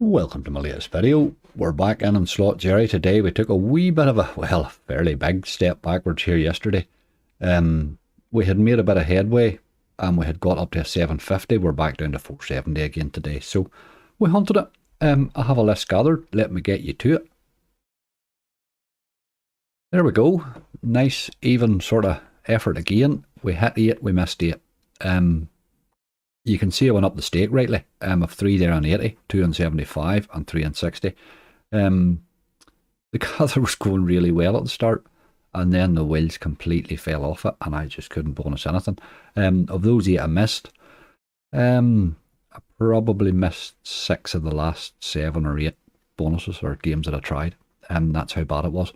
Welcome to my latest video. We're back in Slot Jerry today. We took a wee bit of a, well, fairly big step backwards here yesterday. We had made a bit of headway and we had got up to a 750. We're back down to 470 again today. So we hunted it. I have a list gathered. Let me get you to it. There we go. Nice, even sort of effort again. We hit 8, we missed 8. You can see I went up the stake rightly. Of 3 there on 80, 2 on 75, and 3 on 60. The gather was going really well at the start, and then the wheels completely fell off it, and I just couldn't bonus anything. Of those 8 I missed, I probably missed 6 of the last 7 or 8 bonuses or games that I tried. That's how bad it was,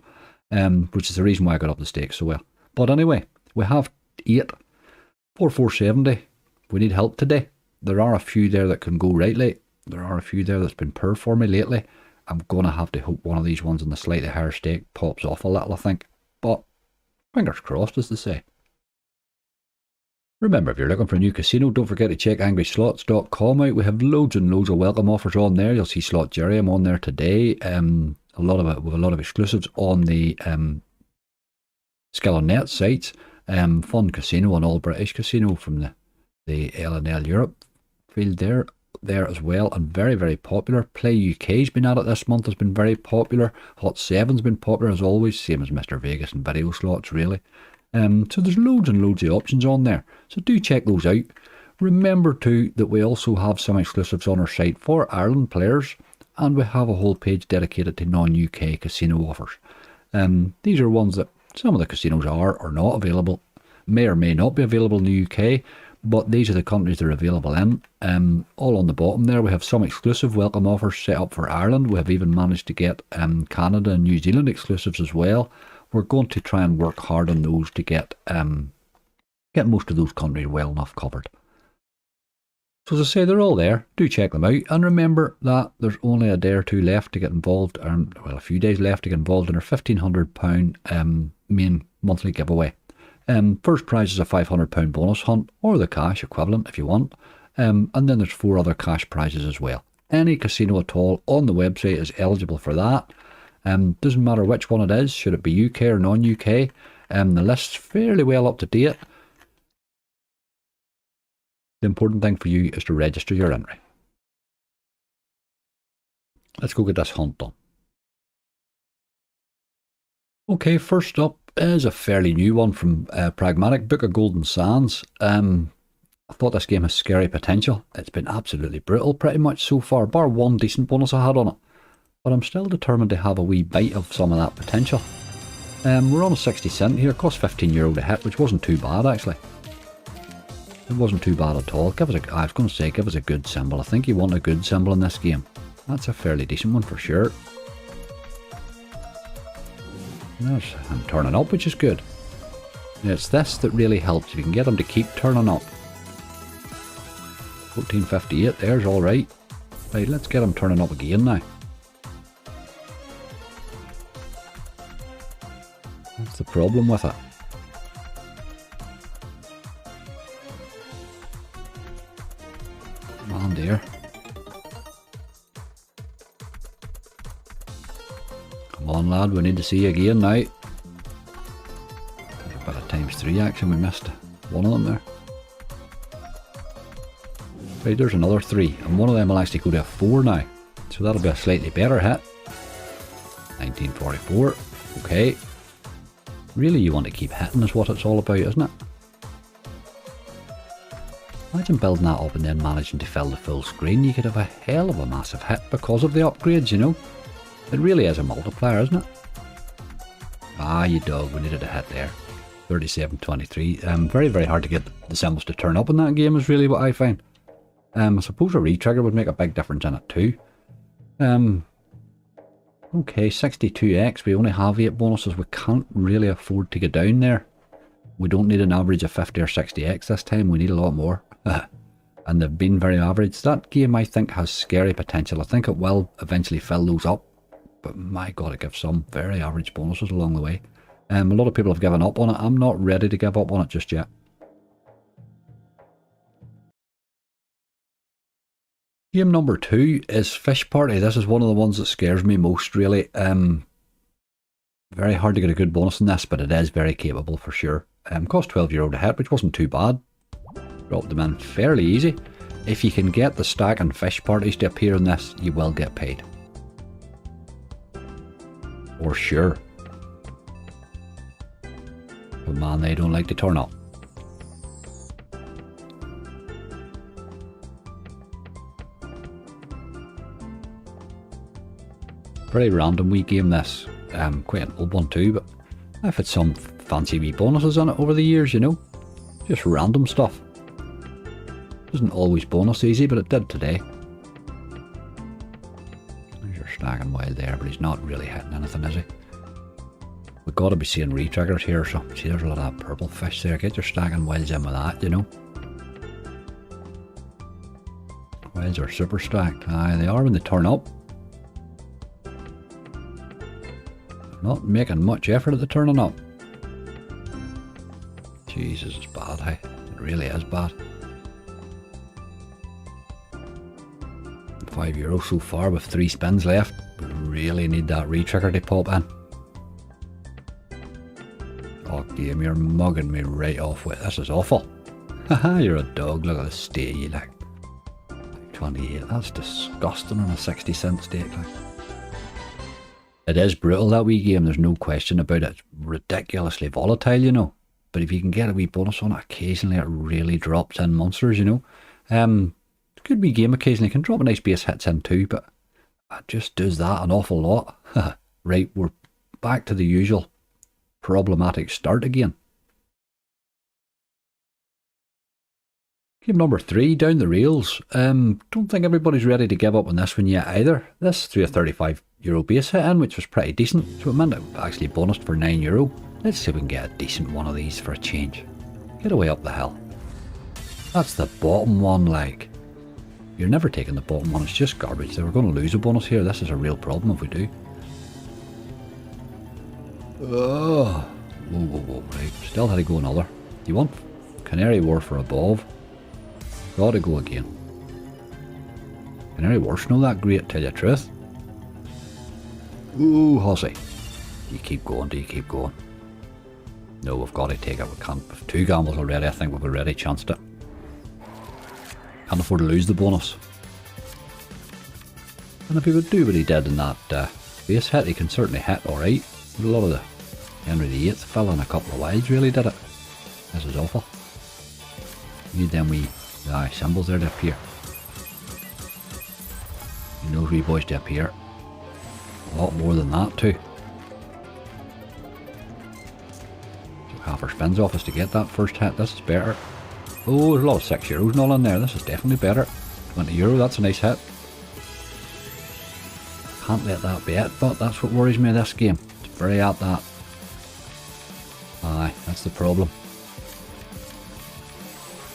which is the reason why I got up the stake so well. But anyway, we have 8 for 470. We need help today. There are a few there that can go rightly. There are a few there that's been poor for me lately. I'm going to have to hope one of these ones in the slightly higher stake pops off a little, I think. But fingers crossed, as they say. Remember, if you're looking for a new casino, don't forget to check angryslots.com out. We have loads and loads of welcome offers on there. You'll see Slot Jerry, I'm on there today. A lot of it with a lot of exclusives on the Skill on Net sites. Fun Casino, an all British casino from the L&L Europe field there as well, and very, very popular. Play UK's been at it this month, has been very popular. Hot 7's been popular as always, same as Mr. Vegas and video slots really. So there's loads and loads of options on there, so do check those out. Remember too that we also have some exclusives on our site for Ireland players, and we have a whole page dedicated to non-UK casino offers. These are ones that some of the casinos are or not available, may or may not be available in the UK, but these are the countries they're available in. All on the bottom there, we have some exclusive welcome offers set up for Ireland. We have even managed to get Canada and New Zealand exclusives as well. We're going to try and work hard on those to get most of those countries well enough covered. So as I say, they're all there. Do check them out. And remember that there's only a day or two left to get involved, well, a few days left to get involved in our £1,500 main monthly giveaway. First prize is a £500 bonus hunt, or the cash equivalent if you want, and then there's 4 other cash prizes as well. Any casino at all on the website is eligible for that. Doesn't matter which one it is, should it be UK or non-UK. The list's fairly well up to date. The important thing for you is to register your entry. Let's go get this hunt done. Okay, first up is a fairly new one from Pragmatic, Book of Golden Sands. I thought this game has scary potential. It's been absolutely brutal pretty much so far, bar one decent bonus I had on it. But I'm still determined to have a wee bite of some of that potential. We're on a 60 cent here, cost €15 to hit, which wasn't too bad actually. It wasn't too bad at all. I was going to say, give us a good symbol. I think you want a good symbol in this game. That's a fairly decent one for sure. I'm turning up, which is good. And it's this that really helps. If you can get them to keep turning up. 1458, there's alright. Right, let's get them turning up again now. That's the problem with it. Come on, dear. Come on, lad, we need to see you again now. There's a bit of ×3 action, we missed one of them there. Right, there's another 3, and one of them will actually go to a 4 now. So that'll be a slightly better hit. 1944, okay. Really, you want to keep hitting is what it's all about, isn't it? Imagine building that up and then managing to fill the full screen. You could have a hell of a massive hit because of the upgrades, you know. It really is a multiplier, isn't it? Ah, you dog, we needed a hit there. 3723. Very, very hard to get the symbols to turn up in that game is really what I find. I suppose a retrigger would make a big difference in it too. Okay, 62x. We only have 8 bonuses. We can't really afford to get down there. We don't need an average of 50 or 60x this time. We need a lot more. And they've been very average. That game, I think, has scary potential. I think it will eventually fill those up. But my god, it gives some very average bonuses along the way. A lot of people have given up on it. I'm not ready to give up on it just yet. Game number 2 is Fish Party. This is one of the ones that scares me most, really. Very hard to get a good bonus in this, but it is very capable for sure. Cost €12 to hit, which wasn't too bad. Dropped them in fairly easy. If you can get the stack and fish parties to appear in this, you will get paid. For sure. But man, they don't like to turn up. Pretty random wee game this. Quite an old one too, but I've had some fancy wee bonuses on it over the years, you know. Just random stuff. Doesn't always bonus easy, but it did today. There's your stacking wild there, but he's not really hitting anything, is he? We've got to be seeing re-triggers here or something. See, there's a lot of purple fish there. Get your stacking wilds in with that, you know. Wilds are super stacked. Aye, they are when they turn up. Not making much effort at the turning up. Jesus, it's bad, hey. It really is bad. €5 so far with 3 spins left. We really need that re-trigger to pop in. Oh, game, you're mugging me right off with this. Is awful. Haha, you're a dog. Look at the state you like. 28. That's disgusting on a 60-cent stake. Like. It is brutal, that wee game. There's no question about it. It's ridiculously volatile, you know. But if you can get a wee bonus on it, occasionally it really drops in monsters, you know. Could be game occasionally, can drop a nice base hits in too, but it just does that an awful lot. Right, we're back to the usual problematic start again. Game number 3, down the rails. Don't think everybody's ready to give up on this one yet either. This threw a €35 base hit in, which was pretty decent, so it meant it actually bonused for €9. Let's see if we can get a decent one of these for a change. Get away up the hill. That's the bottom one, like. You're never taking the bottom one, it's just garbage. We're going to lose a bonus here. This is a real problem if we do. Oh, whoa, right. Still had to go another. You want Canary Wharf or above? Gotta go again. Canary Wharf's not that great, tell you the truth. Ooh, Hossy. Do you keep going? Do you keep going? No, we've got to take it. We can't. With 2 gambles already, I think we've already chanced it. Can't afford to lose the bonus. And if he would do what he did in that base hit, he can certainly hit alright. A lot of the Henry VIII fell in a couple of wilds really did it. This is awful. You need them wee symbols there to appear. You know wee boys to appear. A lot more than that too. So half our spins off us to get that first hit. This is better. Oh, there's a lot of €6 and all in there. This is definitely better. €20, that's a nice hit. Can't let that be it, but that's what worries me this game. It's very at that. Aye, that's the problem.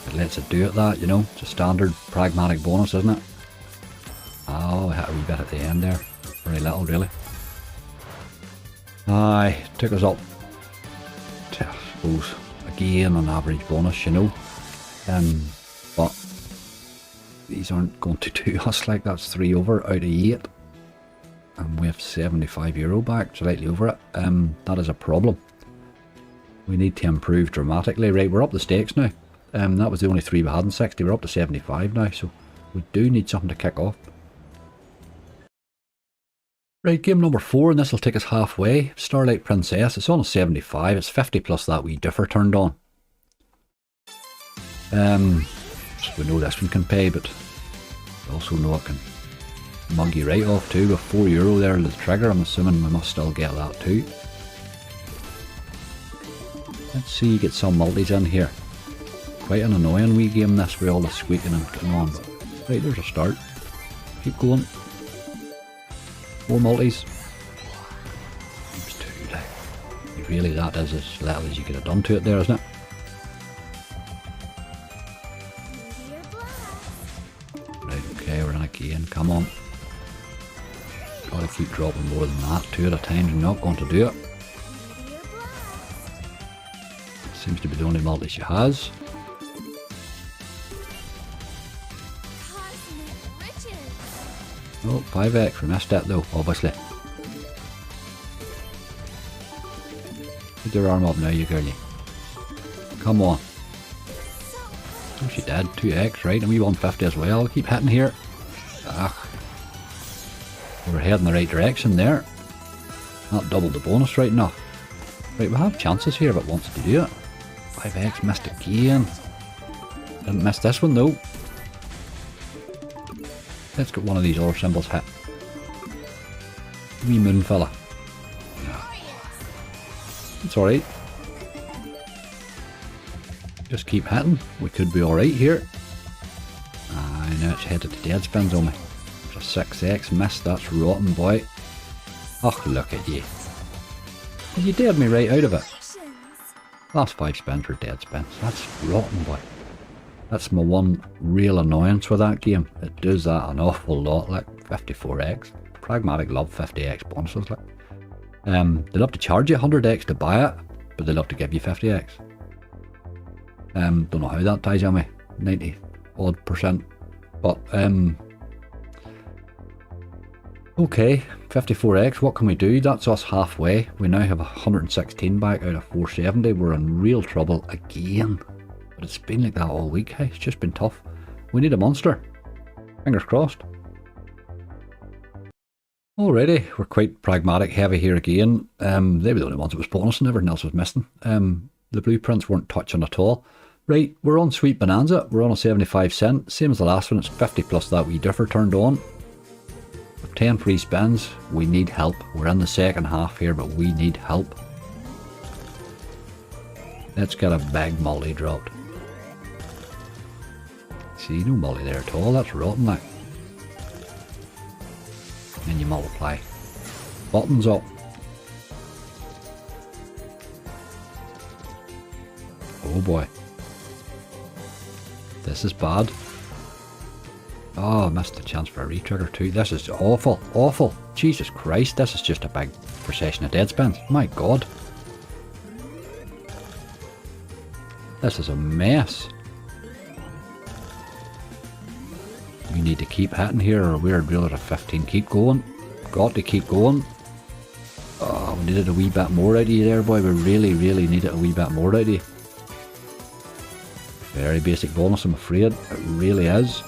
It lets it do it that, you know. It's a standard pragmatic bonus, isn't it? Oh, I hit a wee bit at the end there. Very little, really. Aye, took us up to, I suppose, again an average bonus, you know. But these aren't going to do us like that's 3 over out of 8. And we have €75 back, slightly over it. That is a problem. We need to improve dramatically. Right, we're up the stakes now. That was the only 3 we had in 60. We're up to 75 now, so we do need something to kick off. Right, game number 4, and this will take us halfway. Starlight Princess. It's on a 75. It's 50 plus that wee differ turned on. So we know this one can pay, but we also know it can mug you right off too with €4 there the trigger. I'm assuming we must still get that too. Let's see, get some multis in here. Quite an annoying wee game this with all the squeaking and going on. Right, there's a start. Keep going. 4 multis. It's 2 like. Really, that is as little as you could have done to it there, isn't it? Okay, we're in again, come on. Gotta keep dropping more than that, 2 at a time, you're not going to do it. Seems to be the only multi she has. Oh, 5x. We missed that though, obviously. Put your arm up now, you girlie. Come on. Oh, she did. 2x, right? And we 150 as well. Keep hitting here. Ugh. We're heading the right direction there. Not doubled the bonus right enough. Right, we have chances here if it wants to do it. 5x missed again. Didn't miss this one though. Let's get one of these other symbols hit. Wee moon fella. It's alright. Just keep hitting. We could be alright here. I know it's headed to dead spins on me. There's a 6x missed. That's rotten, boy. Oh, look at you. You dared me right out of it. Last 5 spins were dead spins. That's rotten, boy. That's my one real annoyance with that game. It does that an awful lot, like 54x. Pragmatic love 50x bonuses, like. They love to charge you 100x to buy it, but they love to give you 50x. Don't know how that ties on me. 90 odd percent. But okay, 54x, what can we do? That's us halfway. We now have 116 back out of 470. We're in real trouble again. But it's been like that all week, hey? It's just been tough. We need a monster. Fingers crossed. Alrighty, we're quite pragmatic heavy here again. They were the only ones that was bonus and everything else was missing. The blueprints weren't touching at all. Right, we're on Sweet Bonanza. We're on a 75 cent. Same as the last one, it's 50 plus that wee differ turned on. With 10 free spins, we need help. We're in the second half here, but we need help. Let's get a big multi dropped. See, no multi there at all. That's rotten, like. And you multiply. Buttons up. Oh boy. This is bad. Oh, I missed the chance for a retrigger too. This is awful. Awful. Jesus Christ, this is just a big procession of dead spins. My God. This is a mess. We need to keep hitting here or we're really at 15. Keep going. Got to keep going. Oh, we needed a wee bit more out of you there, boy. We really, really needed a wee bit more out of you. Very basic bonus, I'm afraid. It really is.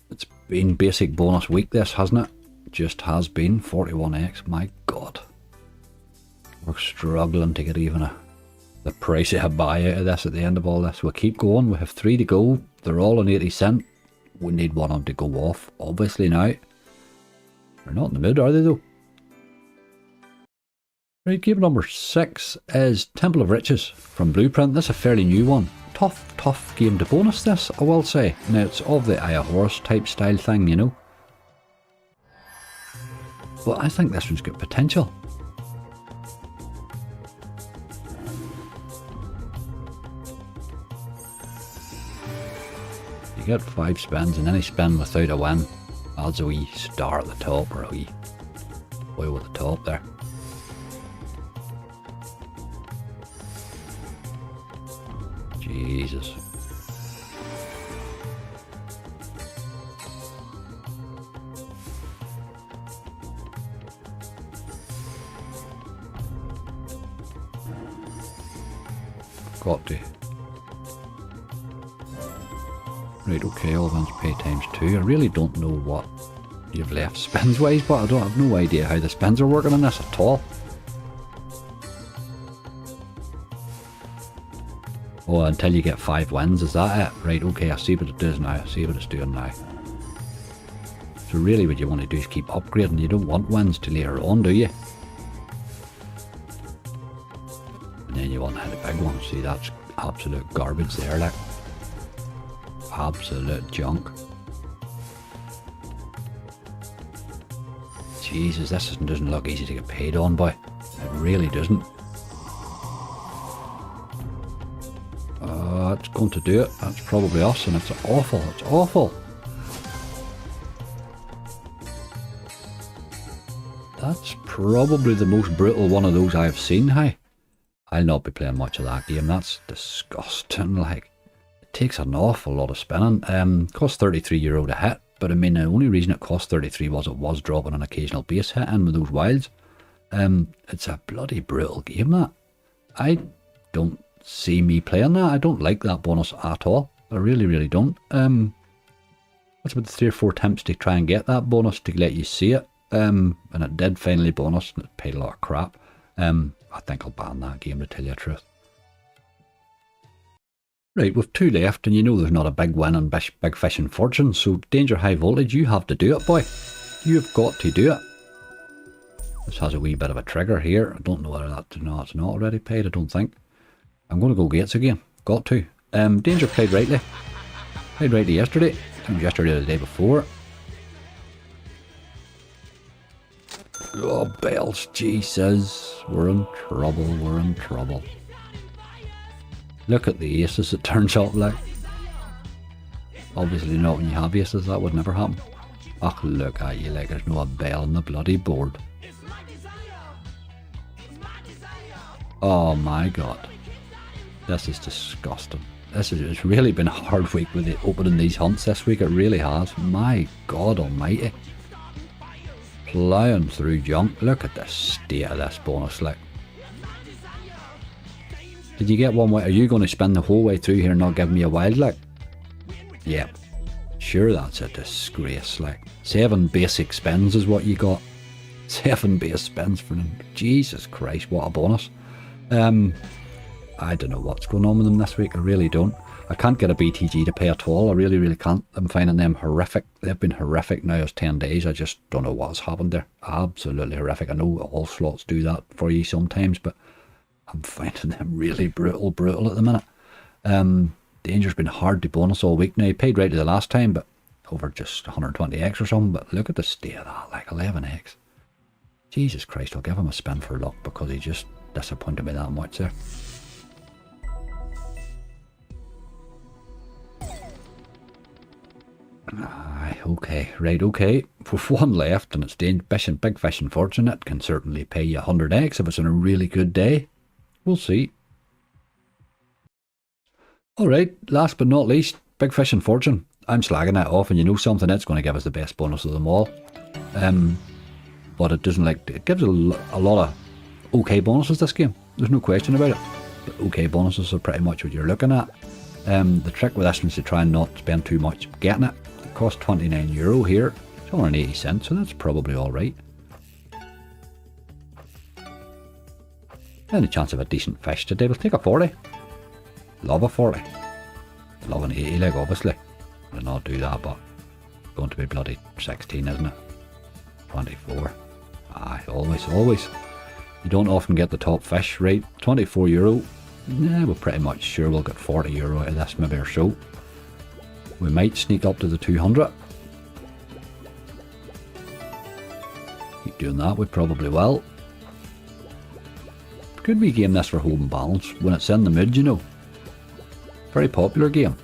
It's been basic bonus week, this, hasn't it? Just has been. 41x. My God. We're struggling to get even the price of a buy out of this at the end of all this. We'll keep going. We have 3 to go. They're all on 80 cent. We need one of them to go off, obviously now. They're not in the mood, are they though? Right, game number 6 is Temple of Riches from Blueprint. This is a fairly new one. Tough game to bonus this, I will say. Now it's of the Eye of Horus type style thing, you know. But I think this one's got potential. You get 5 spins and any spin without a win adds a wee star at the top or a wee oil at the top there. Jesus. Got to. Right, okay, all wins pay times 2. I really don't know what you've left spins wise, but I have no idea how the spins are working on this at all. Oh, until you get 5 wins, is that it? Right, okay, I see what it does now. I see what it's doing now. So really what you want to do is keep upgrading. You don't want wins till later on, do you? And then you want to hit a big one. See, that's absolute garbage there, like. Absolute junk. Jesus, this doesn't look easy to get paid on, boy. It really doesn't. That's going to do it. That's probably us, and it's awful. It's awful. That's probably the most brutal one of those I've seen, hey. I'll not be playing much of that game. That's disgusting, like. It takes an awful lot of spinning. Costs €33 to hit, but I mean, the only reason it cost 33 was it was dropping an occasional base hit in with those wilds. It's a bloody brutal game, that. I don't see me playing that. I don't like that bonus at all. I really, really don't. That's about 3 or 4 attempts to try and get that bonus to let you see it. And it did finally bonus, and it paid a lot of crap. I think I'll ban that game, to tell you the truth. Right, we've 2 left, and you know there's not a big win on Big Fish and Fortune, so Danger High Voltage, you have to do it, boy. You've got to do it. This has a wee bit of a trigger here. I don't know whether that's not already paid, I don't think. I'm going to go Gates again. Got to. Danger played rightly. Played rightly yesterday. I think it was yesterday or the day before. Oh, bells, Jesus. We're in trouble, we're in trouble. Look at the aces it turns up like. Obviously not when you have aces, that would never happen. Oh, look at you like there's no bell on the bloody board. Oh my god. This is disgusting. It's really been a hard week with it opening these hunts this week, it really has. My god almighty. Plowing through junk. Look at the state of this bonus, like. Did you get one way? Are you going to spin the whole way through here and not give me a wild, like? Yep. Sure, that's a disgrace, like. 7 basic spins is what you got. 7 base spins for them. Jesus Christ, what a bonus. I don't know what's going on with them this week, I really don't. I can't get a BTG to pay at all, I really, really can't. I'm finding them horrific. They've been horrific now as 10 days, I just don't know what's happened there. Absolutely horrific. I know all slots do that for you sometimes, but I'm finding them really brutal at the minute. Danger's been hard to bonus all week now. He paid right to the last time, but over just 120x or something, but look at the state of that, like 11x. Jesus Christ, I'll give him a spin for luck because he just disappointed me that much there. Aye, okay, right, okay. With 1 left and it's Big Fish and Fortune, it can certainly pay you 100x if it's on a really good day. We'll see. Alright, last but not least, Big Fish and Fortune. I'm slagging that off, and you know something, it's going to give us the best bonus of them all. But it doesn't like, it gives a lot of okay bonuses this game. There's no question about it. But okay bonuses are pretty much what you're looking at. The trick with this is to try and not spend too much getting it. It costs €29 here. It's only 80 cents, so that's probably alright. Any chance of a decent fish today? We'll take a 40. Love a 40. Love an 80 leg, obviously. I'll not do that, but it's going to be bloody 16, isn't it? 24. Aye, always. You don't often get the top fish, right? €24. Yeah, we're pretty much sure we'll get €40 out of this, maybe or so. We might sneak up to the 200. Keep doing that, we probably will. Could be a game this for holding balance when it's in the mood, you know. Very popular game.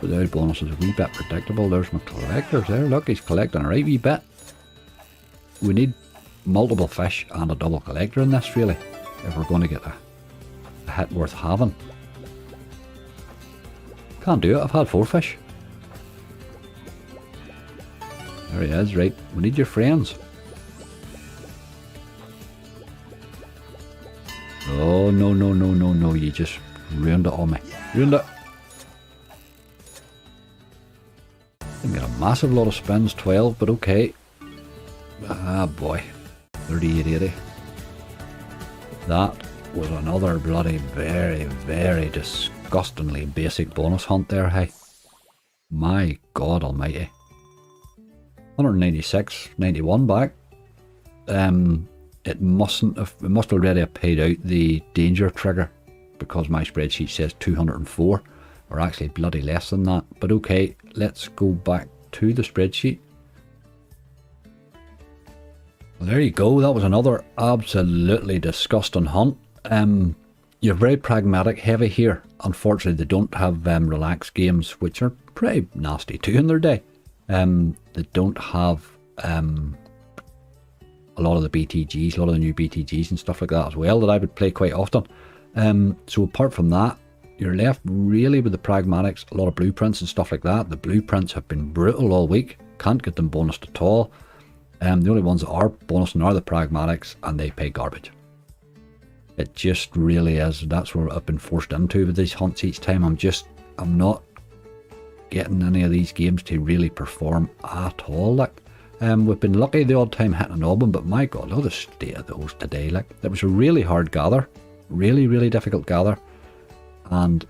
Without bonuses, a wee bit predictable. There's my collectors there. Look, he's collecting a right wee bit. We need multiple fish and a double collector in this, really, if we're going to get a hit worth having. Can't do it, I've had 4 fish. There he is, right. We need your friends. Oh, no, you just ruined it on me. Ruined it. Didn't get a massive lot of spins, 12, but okay. Ah, boy. 38.80. That was another bloody very disgustingly basic bonus hunt there, hey. My God almighty. 196.91 back. It must already have paid out the danger trigger because my spreadsheet says 204, or actually bloody less than that. But okay, let's go back to the spreadsheet. Well, there you go, that was another absolutely disgusting hunt. You're very pragmatic heavy here. Unfortunately, they don't have relaxed games, which are pretty nasty too in their day. They don't have a lot of the BTGs, a lot of the new BTGs and stuff like that as well that I would play quite often. So apart from that, You're left really with the pragmatics, a lot of blueprints and stuff like that. The blueprints have been brutal all week. Can't get them bonused at all. The only ones that are bonusing are the pragmatics, and they pay garbage. It just really is. That's where I've been forced into with these hunts each time. I'm not getting any of these games to really perform at all. Like, we've been lucky the odd time hitting an album, but my god, look at the state of those today. Like, it was a really hard gather, really difficult gather, and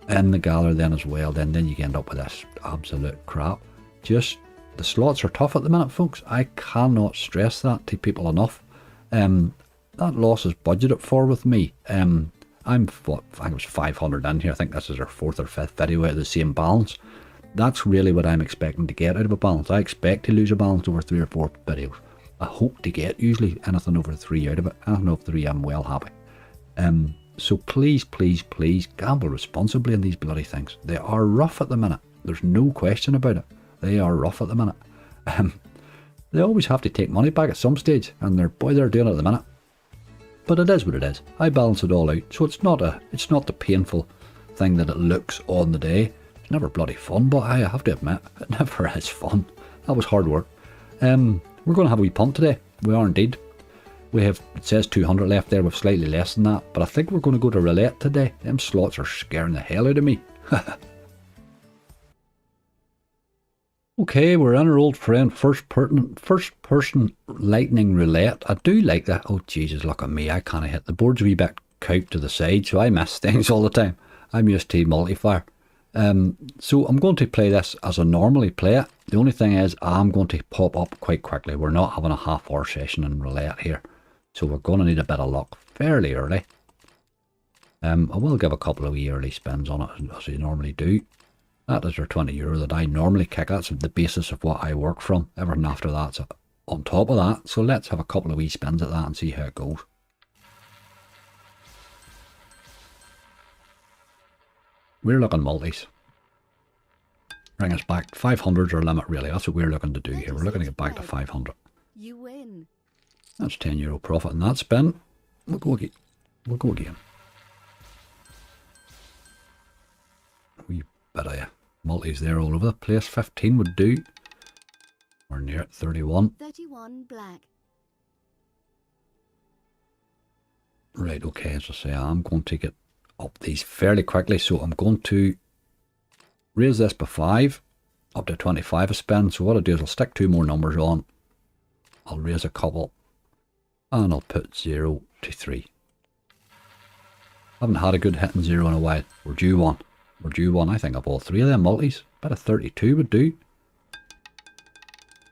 in the gather then as well, then you end up with this absolute crap. Just the slots are tough at the minute, folks. I cannot stress that to people enough. That loss is budgeted for with me. I'm what, I think it was 500 in here. I think this is our 4th or 5th video out of the same balance. That's really what I'm expecting to get out of a balance. I expect to lose a balance over 3 or 4 videos. I hope to get usually anything over 3 out of it. Anything over 3, I'm well happy. So please gamble responsibly in these bloody things. They are rough at the minute. There's no question about it. They are rough at the minute. They always have to take money back at some stage, and they're doing it at the minute. But it is what it is. I balance it all out, so it's not the painful thing that it looks on the day. It's never bloody fun, but I have to admit, it never is fun. That was hard work. We're going to have a wee punt today. We are indeed. We have, it says 200 left there with slightly less than that, but I think we're going to go to roulette today. Them slots are scaring the hell out of me. Okay, we're in our old friend first person lightning roulette. I do like that. Oh Jesus, look at me, I can't hit the board's a wee bit cocked to the side, so I miss things all the time. I'm used to multiplier. So I'm going to play this as I normally play it. The only thing is I'm going to pop up quite quickly. We're not having a half-hour session in roulette here, so we're going to need a bit of luck fairly early. I will give a couple of wee early spins on it as we normally do. That is our €20 that I normally kick. That's the basis of what I work from. Everything after that's on top of that. So let's have a couple of wee spins at that and see how it goes. We're looking multis. Bring us back. 500's our limit really. That's what we're looking to do here. We're looking to get back to 500. You win. That's €10 profit in that spin. We'll go again. Wee bit of multis there all over the place. 15 would do. We're near at 31. 31 black. Right, okay, as I say, I'm going to get up these fairly quickly, so I'm going to raise this by 5 up to 25 a spin. So what I'll do is I'll stick 2 more numbers on. I'll raise a couple and I'll put 0 to 3. Haven't had a good hitting 0 in a while. We're due one. I think of all 3 of them multis. Bit of 32 would do.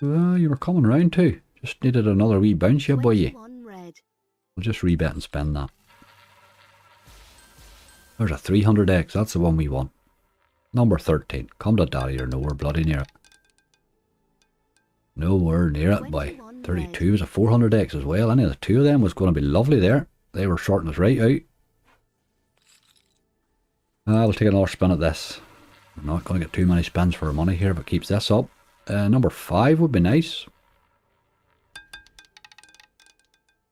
You were coming round too. Just needed another wee bounce, you boy. We'll just rebet and spend that. There's a 300x. That's the one we want. Number 13. Come to daddy, you're nowhere bloody near it. Nowhere near it, boy. 32 is a 400x as well. Any of the 2 of them was going to be lovely there. They were sorting us right out. We'll take another spin at this. We're not going to get too many spins for our money here, but keeps this up. Number 5 would be nice.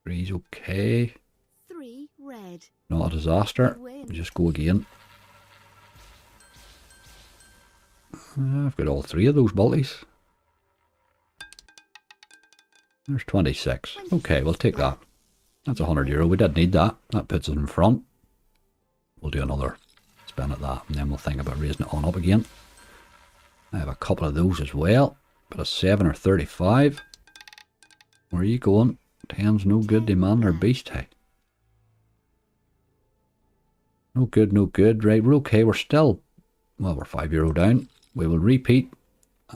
3's okay. 3 red. Not a disaster. We'll just go again. I've got all 3 of those multis. There's 26. Okay, we'll take that. That's €100. We did need that. That puts it in front. We'll do another spin at that, and then we'll think about raising it on up again. I have a couple of those as well. But a 7 or 35. Where are you going? 10's no good, demand or beast, hey. No good. Right, we're okay. We're still, well, we're €5 down. We will repeat,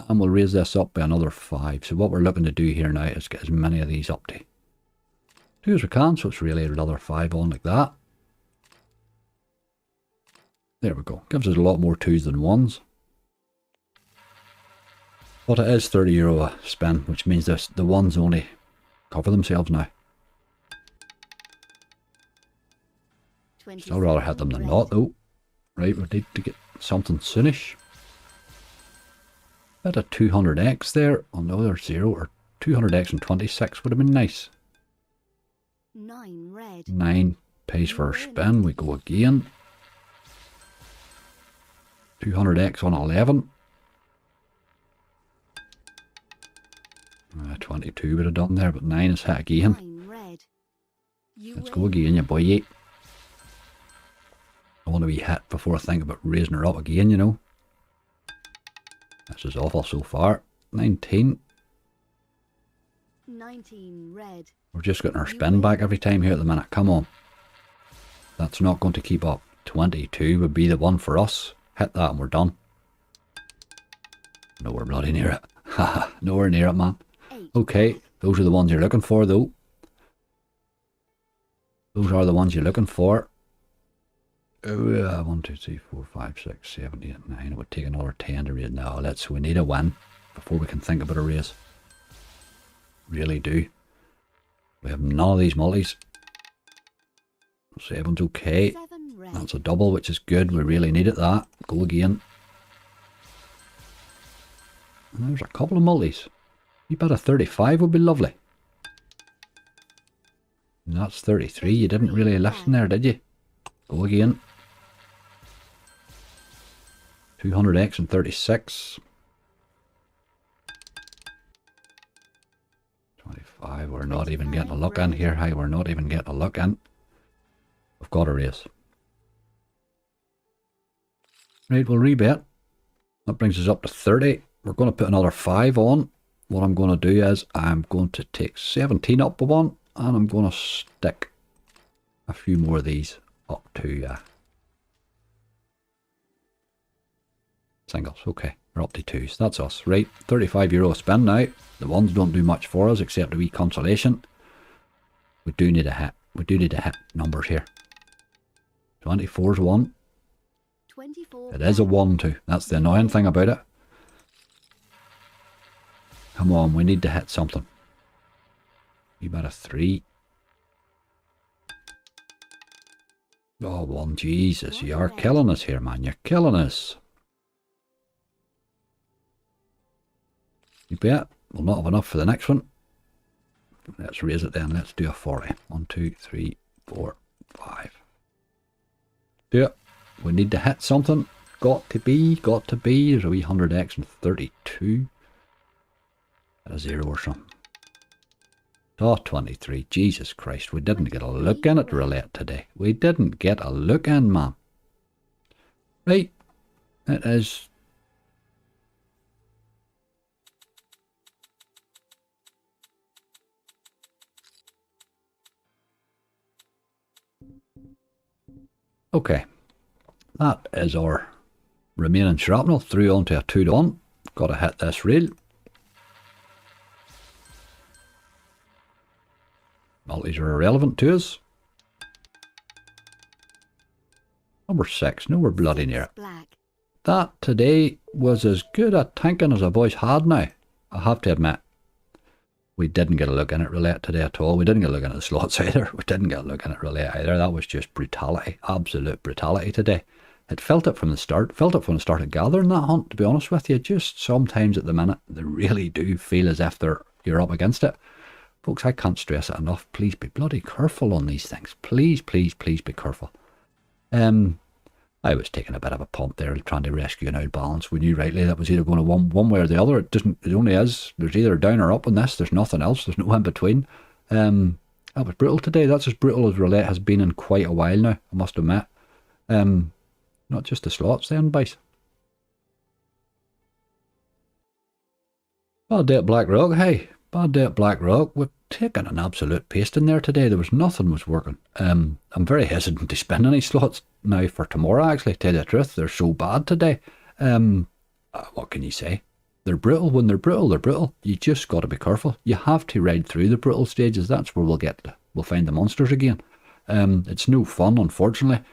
and we'll raise this up by another 5. So what we're looking to do here now is get as many of these up to 2 as we can. So it's really another 5 on like that. There we go. Gives us a lot more 2s than 1s. But it is €30 a spin, which means this, the 1s only cover themselves now. Still rather hit them than not though. Right, we need to get something soonish. Bit of 200x there. Oh no, there's 0 or 200x and 26 would have been nice. 9 red. 9 pays for our spin. We go again. 200x on 11. 22 would have done there, but 9 is hit again. Let's go again, you boy. I want to be hit before I think about raising her up again, you know. This is awful so far. 19. 19 red. We're just getting our spin back every time here at the minute. Come on. That's not going to keep up. 22 would be the one for us. Hit that and we're done. Nowhere bloody near it. Haha, nowhere near it, man. Okay, those are the ones you're looking for, though. Those are the ones you're looking for. 1, 2, 3, 4, 5, 6, 7, 8, 9. It would take another 10 to raise. Now, we need a win before we can think about a raise. Really do. We have none of these multis. 7's okay. That's a double, which is good. We really needed that. Go again. And there's a couple of multis. You bet a 35 would be lovely. And that's 33. You didn't really listen there, did you? Go again. 200x and 36. 25. We're not even getting a look in here. Hey, we're not even getting a look in. We've got a raise. Right, we'll rebet. That brings us up to 30. We're going to put another 5 on. What I'm going to do is I'm going to take 17 up by 1 and I'm going to stick a few more of these up to singles. Okay, we're up to 2s. That's us. Right, €35 spin now. The ones don't do much for us except a wee consolation. We do need a hit. We do need to hit numbers here. 24's 1. 24. It is a 1 too. That's the annoying thing about it. Come on, we need to hit something. You bet a 3. Oh, 1. Jesus, you are killing us here, man. You're killing us. You bet. We'll not have enough for the next one. Let's raise it then. Let's do a 40. 1, 2, 3, 4, 5. Do it. We need to hit something. Got to be. There's a wee 100x and 32. At a 0 or something. Oh, 23. Jesus Christ. We didn't get a look in at roulette today. We didn't get a look in, man. Right. It is. Okay. That is our remaining shrapnel. Through onto a 2 to 1. Got to hit this rail. Multis are irrelevant to us. Number 6. No, we're bloody near it. That today was as good a tanking as a boy's had now. I have to admit. We didn't get a look in at roulette today at all. We didn't get a look in at the slots either. We didn't get a look in at roulette either. That was just brutality. Absolute brutality today. It felt it from the start. Felt it when I started gathering that hunt, to be honest with you. Just sometimes at the minute, they really do feel as if you're up against it. Folks, I can't stress it enough. Please be bloody careful on these things. Please, please, please be careful. I was taking a bit of a punt there, trying to rescue an out balance. We knew rightly that was either going to one way or the other. It only is. There's either down or up on this. There's nothing else. There's no in between. That was brutal today. That's as brutal as roulette has been in quite a while now, I must admit. Not just the slots then, Bice. Bad day at Black Rock, hey. Bad day at Black Rock. We've taken an absolute paste in there today. There was nothing was working. I'm very hesitant to spin any slots now for tomorrow, actually, to tell you the truth. They're so bad today. What can you say? They're brutal. When they're brutal, they're brutal. You just got to be careful. You have to ride through the brutal stages. That's where we'll find the monsters again. It's no fun, unfortunately.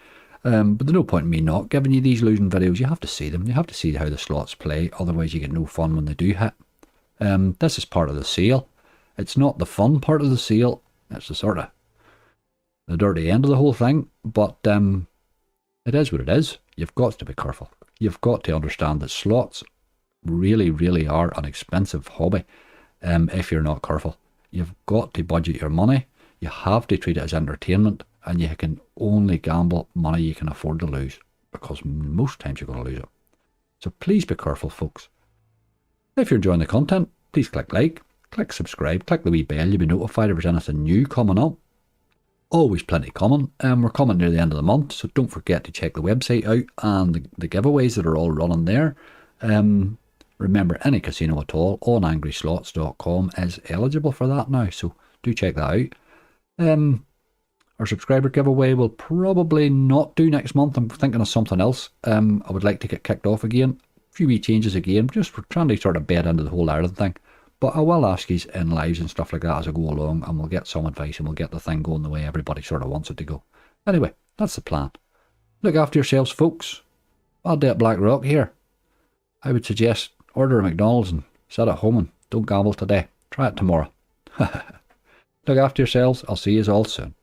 But there's no point in me not giving you these losing videos. You have to see them. You have to see how the slots play. Otherwise, you get no fun when they do hit. This is part of the sale. It's not the fun part of the sale. It's the sort of the dirty end of the whole thing. But it is what it is. You've got to be careful. You've got to understand that slots really, really are an expensive hobby if you're not careful. You've got to budget your money. You have to treat it as entertainment, and you can only gamble money you can afford to lose, because most times you're going to lose it. So please be careful, folks. If you're enjoying the content, please click like, click subscribe, click the wee bell. You'll be notified if there's anything new coming up. Always plenty coming. We're coming near the end of the month, so don't forget to check the website out and the giveaways that are all running there. Remember, any casino at all on angryslots.com is eligible for that now, so do check that out. Our subscriber giveaway will probably not do next month. I'm thinking of something else. I would like to get kicked off again. A few wee changes again, just for trying to sort of bed into the whole Ireland thing. But I will ask you in lives and stuff like that as I go along, and we'll get some advice and we'll get the thing going the way everybody sort of wants it to go. Anyway, that's the plan. Look after yourselves, folks. Bad day at Black Rock here. I would suggest order a McDonald's and sit at home and don't gamble today. Try it tomorrow. Look after yourselves. I'll see you all soon.